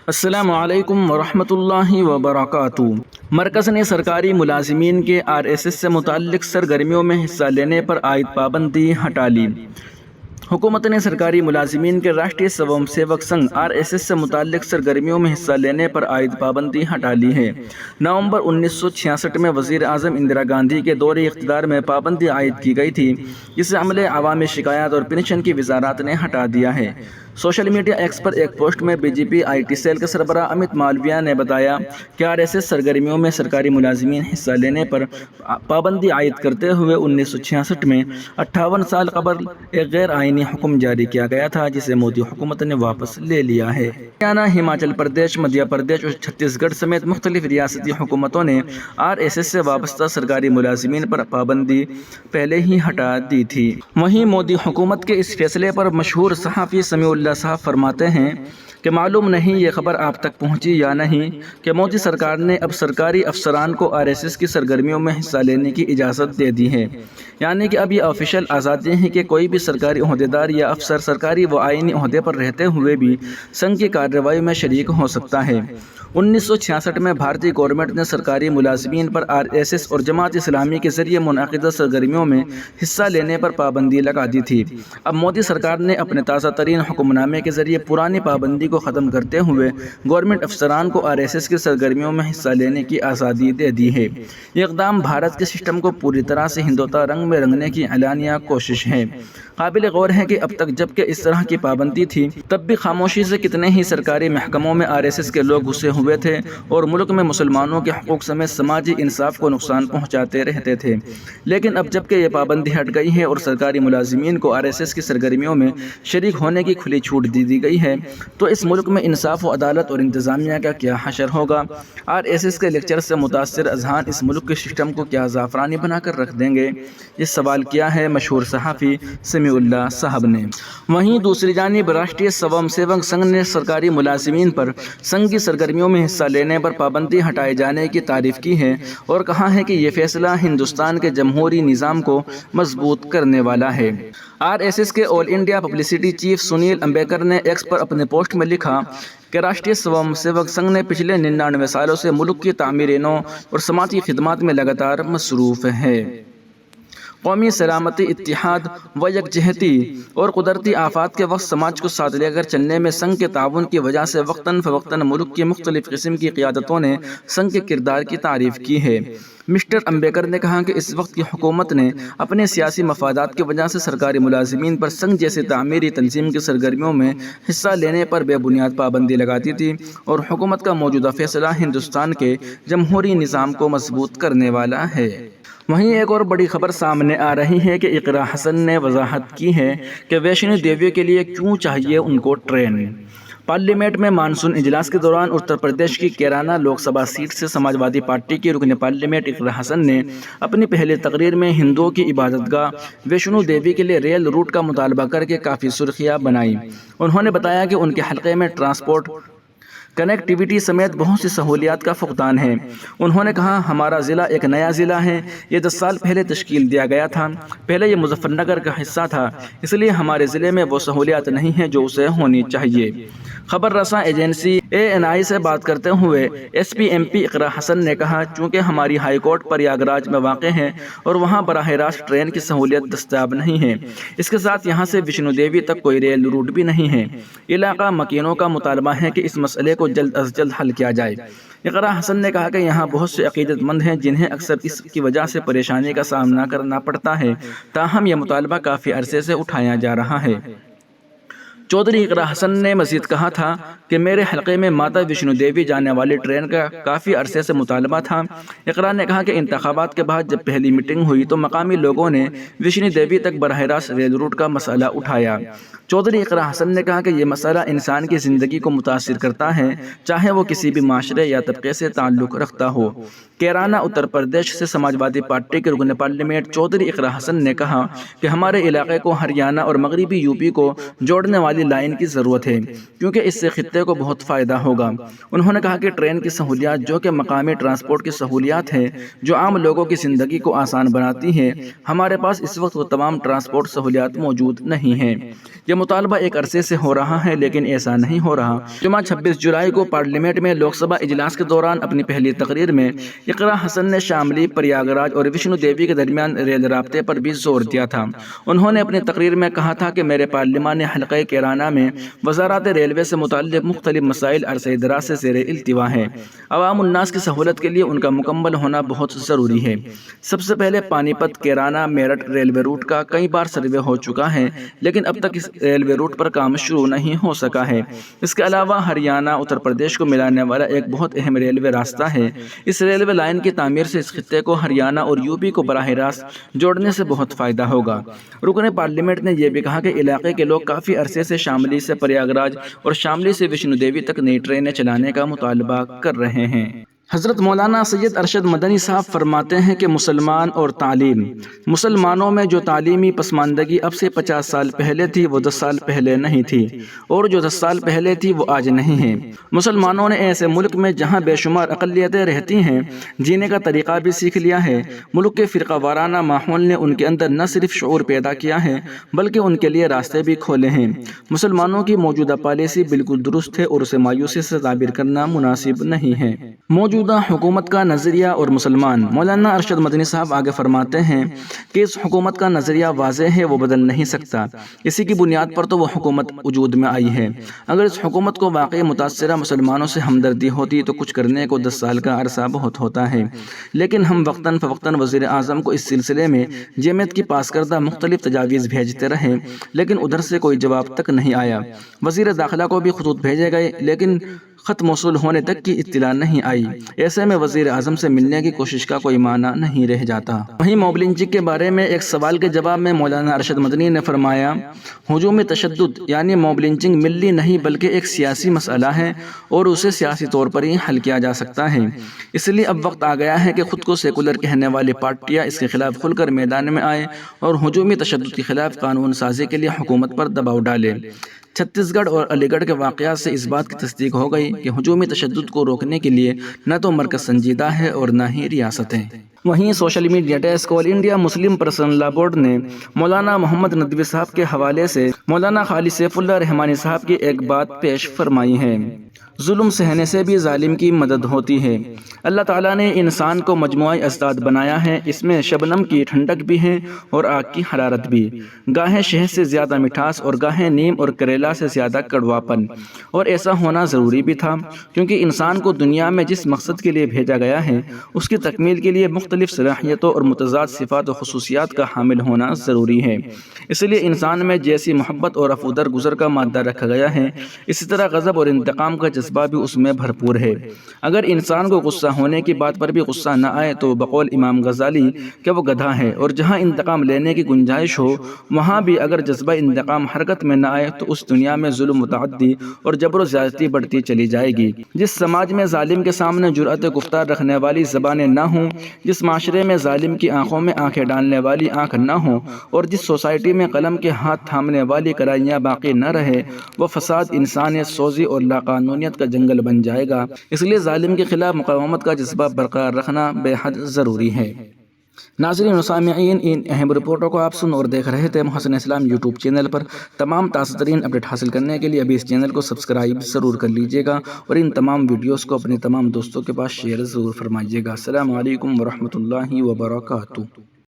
السلام علیکم ورحمۃ اللہ وبرکاتہ۔ مرکز نے سرکاری ملازمین کے RSS سے متعلق سرگرمیوں میں حصہ لینے پر عائد پابندی ہٹا لی۔ حکومت نے سرکاری ملازمین کے راشٹریہ سوم سیوک سنگھ RSS سے متعلق سرگرمیوں میں حصہ لینے پر عائد پابندی ہٹا لی ہے۔ نومبر 1966 میں وزیر اعظم اندرا گاندھی کے دور اقتدار میں پابندی عائد کی گئی تھی، جسے عملے، عوامی شکایات اور پنشن کی وزارت نے ہٹا دیا ہے۔ سوشل میڈیا ایکس پر ایک پوسٹ میں BJP IT سیل کے سربراہ امت مالویہ نے بتایا کہ RSS سرگرمیوں میں سرکاری ملازمین حصہ لینے پر پابندی عائد کرتے ہوئے 1966 میں 58 سال قبل ایک غیر آئینی حکم جاری کیا گیا تھا، جسے مودی حکومت نے واپس لے لیا ہے۔ ہریانہ، ہماچل پردیش، مدھیہ پردیش اور چھتیس گڑھ سمیت مختلف ریاستی حکومتوں نے RSS سے وابستہ سرکاری ملازمین پر پابندی پہلے ہی ہٹا دی تھی۔ وہیں مودی حکومت کے اس فیصلے پر مشہور صحافی سمیع اللہ صاحب فرماتے ہیں کہ معلوم نہیں یہ خبر آپ تک پہنچی یا نہیں کہ مودی سرکار نے اب سرکاری افسران کو RSS کی سرگرمیوں میں حصہ لینے کی اجازت دے دی ہے، یعنی کہ اب یہ آفیشل آزادی ہے کہ کوئی بھی سرکاری عہدیدار یا افسر سرکاری و آئینی عہدے پر رہتے ہوئے بھی سنگھ کی کارروائی میں شریک ہو سکتا ہے۔ 1966 میں بھارتی گورنمنٹ نے سرکاری ملازمین پر RSS اور جماعت اسلامی کے ذریعے منعقدہ سرگرمیوں میں حصہ لینے پر پابندی لگا دی تھی۔ اب مودی سرکار نے اپنے تازہ ترین حکم نامے کے ذریعے پرانی پابندی کو ختم کرتے ہوئے گورنمنٹ افسران کو RSS کی سرگرمیوں میں حصہ لینے کی آزادی دے دی ہے۔ یہ اقدام بھارت کے سسٹم کو پوری طرح سے ہندوتا رنگ میں رنگنے کی اعلانیہ کوشش ہے۔ قابل غور ہے کہ اب تک جبکہ اس طرح کی پابندی تھی، تب بھی خاموشی سے کتنے ہی سرکاری محکموں میں RSS کے لوگ گھسے ہوئے تھے اور ملک میں مسلمانوں کے حقوق سمیت سماجی انصاف کو نقصان پہنچاتے رہتے تھے۔ لیکن اب جبکہ یہ پابندی ہٹ گئی ہے اور سرکاری ملازمین کو RSS کی سرگرمیوں میں شریک ہونے کی کھلی چھوٹ دے دی گئی ہے، تو اس ملک میں انصاف و عدالت اور انتظامیہ کا کیا حشر ہوگا؟ RSS کے لیکچر سے متاثر اذہان اس ملک کے سسٹم کو کیا زعفرانی بنا کر رکھ دیں گے؟ یہ سوال کیا ہے مشہور صحافی سمیع اللہ صاحب نے۔ وہیں دوسری جانب راشٹریہ سوم سیوک سنگھ نے سرکاری ملازمین پر سنگھ کی سرگرمیوں میں حصہ لینے پر پابندی ہٹائے جانے کی تعریف کی ہے اور کہا ہے کہ یہ فیصلہ ہندوستان کے جمہوری نظام کو مضبوط کرنے والا ہے۔ RSS کے آل انڈیا پبلسٹی چیف سنیل امبیکر نے ایکس پر اپنے پوسٹ میں لکھا کہ راشٹریہ سوم سیوک سنگھ نے پچھلے 99 سالوں سے ملک کی تعمیر نو اور سماجی خدمات میں لگاتار مصروف ہے۔ قومی سلامتی، اتحاد و یکجہتی اور قدرتی آفات کے وقت سماج کو ساتھ لے کر چلنے میں سنگھ کے تعاون کی وجہ سے وقتاً فوقتاً ملک کی مختلف قسم کی قیادتوں نے سنگھ کے کردار کی تعریف کی ہے۔ مسٹر امبیکر نے کہا کہ اس وقت کی حکومت نے اپنے سیاسی مفادات کی وجہ سے سرکاری ملازمین پر سنگھ جیسی تعمیری تنظیم کی سرگرمیوں میں حصہ لینے پر بے بنیاد پابندی لگاتی تھی اور حکومت کا موجودہ فیصلہ ہندوستان کے جمہوری نظام کو مضبوط کرنے والا ہے۔ وہیں ایک اور بڑی خبر سامنے آ رہی ہے کہ اقرا حسن نے وضاحت کی ہے کہ ویشنو دیوی کے لیے کیوں چاہیے ان کو ٹرین۔ پارلیمنٹ میں مانسون اجلاس کے دوران اتر پردیش کی کیرانہ لوک سبھا سیٹ سے سماج وادی پارٹی کی رکن پارلیمنٹ اقرا حسن نے اپنی پہلی تقریر میں ہندوؤں کی عبادت گاہ ویشنو دیوی کے لیے ریل روٹ کا مطالبہ کر کے کافی سرخیاں بنائیں۔ انہوں نے بتایا کہ ان کے حلقے میں ٹرانسپورٹ، کنیکٹیویٹی سمیت بہت سی سہولیات کا فقدان ہے۔ انہوں نے کہا ہمارا ضلع ایک نیا ضلع ہے، یہ 10 سال پہلے تشکیل دیا گیا تھا، پہلے یہ مظفر نگر کا حصہ تھا، اس لیے ہمارے ضلع میں وہ سہولیات نہیں ہیں جو اسے ہونی چاہیے۔ خبر رساں ایجنسی ANI سے بات کرتے ہوئے SP MP اقرا حسن نے کہا چونکہ ہماری ہائی کورٹ پریاگ راج میں واقع ہے اور وہاں براہ راست ٹرین کی سہولیت دستیاب نہیں ہے، اس کے ساتھ یہاں سے ویشنو دیوی تک کوئی ریل روٹ بھی نہیں ہے۔ علاقہ مکینوں کا مطالبہ ہے کہ اس مسئلے کو جلد از جلد حل کیا جائے۔ اقرا حسن نے کہا کہ یہاں بہت سے عقیدت مند ہیں جنہیں اکثر اس کی وجہ سے پریشانی کا سامنا کرنا پڑتا ہے، تاہم یہ مطالبہ کافی عرصے سے اٹھایا جا رہا ہے۔ چودھری اقرا حسن نے مزید کہا تھا کہ میرے حلقے میں ماتا ویشنو دیوی جانے والی ٹرین کا کافی عرصے سے مطالبہ تھا۔ اقرا نے کہا کہ انتخابات کے بعد جب پہلی میٹنگ ہوئی تو مقامی لوگوں نے ویشنو دیوی تک براہ راست ریل روٹ کا مسئلہ اٹھایا۔ چودھری اقرا حسن نے کہا کہ یہ مسئلہ انسان کی زندگی کو متاثر کرتا ہے، چاہے وہ کسی بھی معاشرے یا طبقے سے تعلق رکھتا ہو۔ کیرانہ اتر پردیش سے سماجوادی پارٹی کے رکن پارلیمنٹ چودھری اقرا حسن نے کہا کہ ہمارے علاقے کو ہریانہ اور مغربی یو پی کو جوڑنے والی لائن کی ضرورت ہے کیونکہ اس سے خطے کو بہت فائدہ ہوگا۔ انہوں نے کہا کہ ٹرین کی سہولیات جو کہ مقامی ٹرانسپورٹ کی سہولیات ہے جو عام لوگوں کی زندگی کو آسان بناتی ہے، ہمارے پاس اس وقت وہ تمام ٹرانسپورٹ سہولیات موجود نہیں ہیں۔ یہ مطالبہ ایک عرصے سے ہو رہا ہے لیکن ایسا نہیں ہو رہا۔ جمعہ 26 جولائی کو پارلیمنٹ میں لوک سبھا اجلاس کے دوران اپنی پہلی تقریر میں اقرا حسن نے شاملی، پریاگ راج اور وشنو دیوی کے درمیان ریل رابطے پر بھی زور دیا تھا۔ انہوں نے اپنی تقریر میں کہا تھا کہ میرے پارلیمانی حلقہ کیرانہ میں وزارت ریلوے سے متعلق مختلف مسائل عرصہ دراز سے زیر التوا ہیں۔ عوام الناس کی سہولت کے لیے ان کا مکمل ہونا بہت ضروری ہے۔ سب سے پہلے پانی پت کیرانہ میرٹھ ریلوے روٹ کا کئی بار سروے ہو چکا ہے لیکن اب تک اس ریلوے روٹ پر کام شروع نہیں ہو سکا ہے۔ اس کے علاوہ ہریانہ اتر پردیش کو ملانے والا ایک بہت اہم ریلوے راستہ ہے۔ اس ریلوے لائن کی تعمیر سے اس خطے کو ہریانہ اور یو پی کو براہ راست جوڑنے سے بہت فائدہ ہوگا۔ رکن پارلیمنٹ نے یہ بھی کہا کہ علاقے کے لوگ کافی عرصے سے شاملی سے پریاگ راج اور شاملی سے وشنو دیوی تک نئی ٹرینیں چلانے کا مطالبہ کر رہے ہیں۔ حضرت مولانا سید ارشد مدنی صاحب فرماتے ہیں کہ مسلمان اور تعلیم، مسلمانوں میں جو تعلیمی پسماندگی اب سے 50 سال پہلے تھی وہ 10 سال پہلے نہیں تھی، اور جو 10 سال پہلے تھی وہ آج نہیں ہے۔ مسلمانوں نے ایسے ملک میں جہاں بے شمار اقلیتیں رہتی ہیں جینے کا طریقہ بھی سیکھ لیا ہے۔ ملک کے فرقہ وارانہ ماحول نے ان کے اندر نہ صرف شعور پیدا کیا ہے بلکہ ان کے لیے راستے بھی کھولے ہیں۔ مسلمانوں کی موجودہ پالیسی بالکل درست ہے اور اسے مایوسی سے تعبیر کرنا مناسب نہیں ہے۔ موجودہ حکومت کا نظریہ اور مسلمان، مولانا ارشد مدنی صاحب آگے فرماتے ہیں کہ اس حکومت کا نظریہ واضح ہے، وہ بدل نہیں سکتا۔ اسی کی بنیاد پر تو وہ حکومت وجود میں آئی ہے۔ اگر اس حکومت کو واقعی متاثرہ مسلمانوں سے ہمدردی ہوتی تو کچھ کرنے کو 10 سال کا عرصہ بہت ہوتا ہے، لیکن ہم وقتاً فوقتاً وزیر اعظم کو اس سلسلے میں جمعیت کی پاس کردہ مختلف تجاویز بھیجتے رہے لیکن ادھر سے کوئی جواب تک نہیں آیا۔ وزیر داخلہ کو بھی خطوط بھیجے گئے لیکن خط موصول ہونے تک کی اطلاع نہیں آئی۔ ایسے میں وزیر اعظم سے ملنے کی کوشش کا کوئی معنی نہیں رہ جاتا۔ وہیں موب لنچنگ کے بارے میں ایک سوال کے جواب میں مولانا ارشد مدنی نے فرمایا، ہجوم تشدد یعنی موب لنچنگ ملی نہیں بلکہ ایک سیاسی مسئلہ ہے اور اسے سیاسی طور پر ہی حل کیا جا سکتا ہے۔ اس لیے اب وقت آ گیا ہے کہ خود کو سیکولر کہنے والی پارٹیاں اس کے خلاف کھل کر میدان میں آئیں اور ہجومی تشدد کے خلاف قانون سازی کے لیے حکومت پر دباؤ ڈالیں۔ چھتیس گڑھ اور علی گڑھ کے واقعات سے اس بات کی تصدیق ہو گئی کہ ہجومی تشدد کو روکنے کے لیے نہ تو مرکز سنجیدہ ہے اور نہ ہی ریاستیں۔ وہیں سوشل میڈیا ڈیسک آل انڈیا مسلم پرسنل لا بورڈ نے مولانا محمد ندوی صاحب کے حوالے سے مولانا خالد سیف اللہ رحمانی صاحب کی ایک بات پیش فرمائی ہے، ظلم سہنے سے بھی ظالم کی مدد ہوتی ہے۔ اللہ تعالیٰ نے انسان کو مجموعی اجساد بنایا ہے، اس میں شبنم کی ٹھنڈک بھی ہے اور آگ کی حرارت بھی، گاہیں شہد سے زیادہ مٹھاس اور گاہیں نیم اور کریلا سے زیادہ کڑواپن، اور ایسا ہونا ضروری بھی تھا کیونکہ انسان کو دنیا میں جس مقصد کے لیے بھیجا گیا ہے اس کی تکمیل کے لیے مختلف صلاحیتوں اور متضاد صفات و خصوصیات کا حامل ہونا ضروری ہے۔ اس لیے انسان میں جیسی محبت اور عفو درگزر کا مادہ رکھا گیا ہے اسی طرح غضب اور انتقام کا جذبہ بھی اس میں بھرپور ہے۔ اگر انسان کو غصہ ہونے کی بات پر بھی غصہ نہ آئے تو بقول امام غزالی کہ وہ گدھا ہے، اور جہاں انتقام لینے کی گنجائش ہو وہاں بھی اگر جذبہ انتقام حرکت میں نہ آئے تو اس دنیا میں ظلم، متعدی اور جبر و زیادتی بڑھتی چلی جائے گی۔ جس سماج میں ظالم کے سامنے جرأت گفتار رکھنے والی زبانیں نہ ہوں، جس معاشرے میں ظالم کی آنکھوں میں آنکھیں ڈالنے والی آنکھ نہ ہوں، اور جس سوسائٹی میں قلم کے ہاتھ تھامنے والی کلائیاں باقی نہ رہے، وہ فساد، انسانیت سوزی اور لاقانونیت کا جنگل بن جائے گا۔ اس لیے ظالم کے خلاف مقاومت کا جذبہ برقرار رکھنا بے حد ضروری ہے۔ ناظرین و سامعین، ان اہم رپورٹوں کو آپ سن اور دیکھ رہے تھے محسن اسلام یوٹیوب چینل پر۔ تمام تازہ ترین اپڈیٹ حاصل کرنے کے لیے ابھی اس چینل کو سبسکرائب ضرور کر لیجیے گا اور ان تمام ویڈیوز کو اپنے تمام دوستوں کے پاس شیئر ضرور فرمائیے گا۔ السلام علیکم ورحمۃ اللہ وبرکاتہ۔